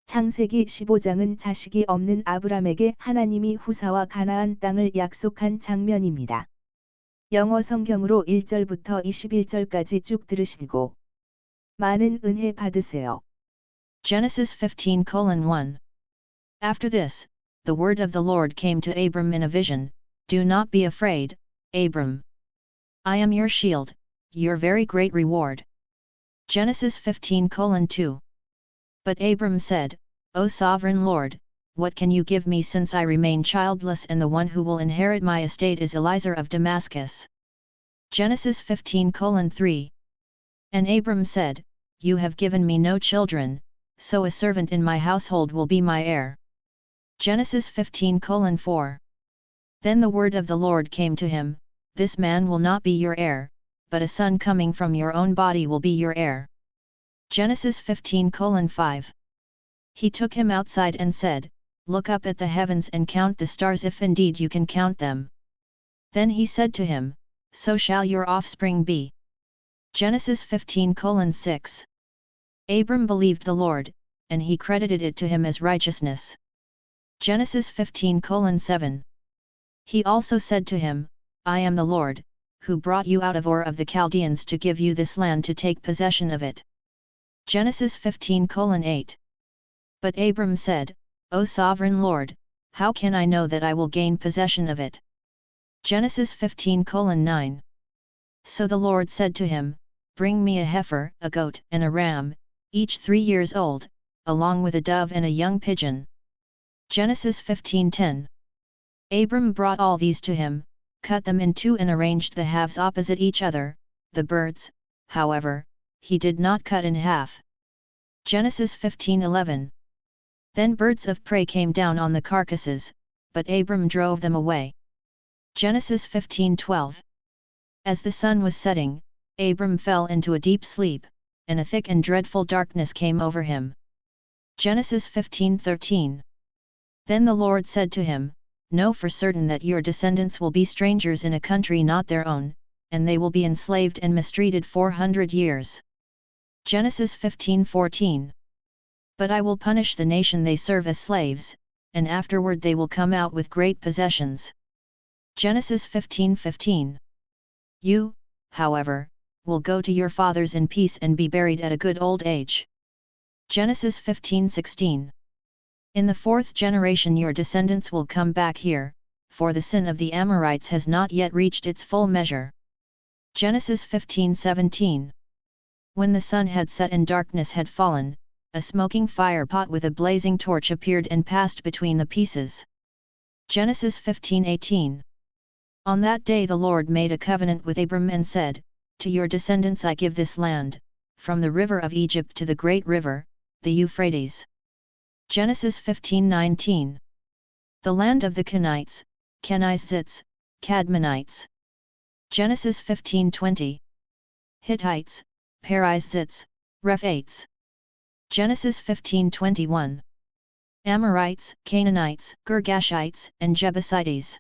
창세기 15장은 자식이 없는 아브람에게 하나님이 후사와 가나안 땅을 약속한 장면입니다. 영어 성경으로 1절부터 21절까지 쭉 들으시고 많은 은혜 받으세요. Genesis 15:1. After this, the word of the Lord came to Abram in a vision, Do not be afraid, Abram. I am your shield, your very great reward. Genesis 15:2. But Abram said, O sovereign Lord, what can you give me since I remain childless and the one who will inherit my estate is Eliezer of Damascus? Genesis 15:3. And Abram said, You have given me no children, so a servant in my household will be my heir. Genesis 15:4. Then the word of the Lord came to him, This man will not be your heir, but a son coming from your own body will be your heir. Genesis 15:5. He took him outside and said, Look up at the heavens and count the stars if indeed you can count them. Then he said to him, So shall your offspring be. Genesis 15:6. Abram believed the Lord, and he credited it to him as righteousness. Genesis 15:7. He also said to him, I am the Lord, who brought you out of Ur of the Chaldeans to give you this land to take possession of it. Genesis 15:8. But Abram said, O sovereign Lord, how can I know that I will gain possession of it? Genesis 15:9. So the Lord said to him, Bring me a heifer, a goat, and a ram, each 3 years old, along with a dove and a young pigeon. Genesis 15:10. Abram brought all these to him, cut them in two and arranged the halves opposite each other. The birds, however, he did not cut in half. Genesis 15:11. Then birds of prey came down on the carcasses, but Abram drove them away. Genesis 15:12. As the sun was setting, Abram fell into a deep sleep, and a thick and dreadful darkness came over him. Genesis 15:13. Then the Lord said to him, Know for certain that your descendants will be strangers in a country not their own, and they will be enslaved and mistreated 400 years. Genesis 15:14. But I will punish the nation they serve as slaves, and afterward they will come out with great possessions. Genesis 15:15. You, however, will go to your fathers in peace and be buried at a good old age. Genesis 15:16. In the 4th generation your descendants will come back here, for the sin of the Amorites has not yet reached its full measure. Genesis 15:17. When the sun had set and darkness had fallen, a smoking fire pot with a blazing torch appeared and passed between the pieces. Genesis 15:18. On that day the Lord made a covenant with Abram and said, To your descendants I give this land, from the river of Egypt to the great river, the Euphrates. Genesis 15:19. The land of the Kenites, Kenizzites, Cadmonites. Genesis 15:20. Hittites, Perizzites, Rephaites. Genesis 15:21. Amorites, Canaanites, Girgashites, and Jebusites.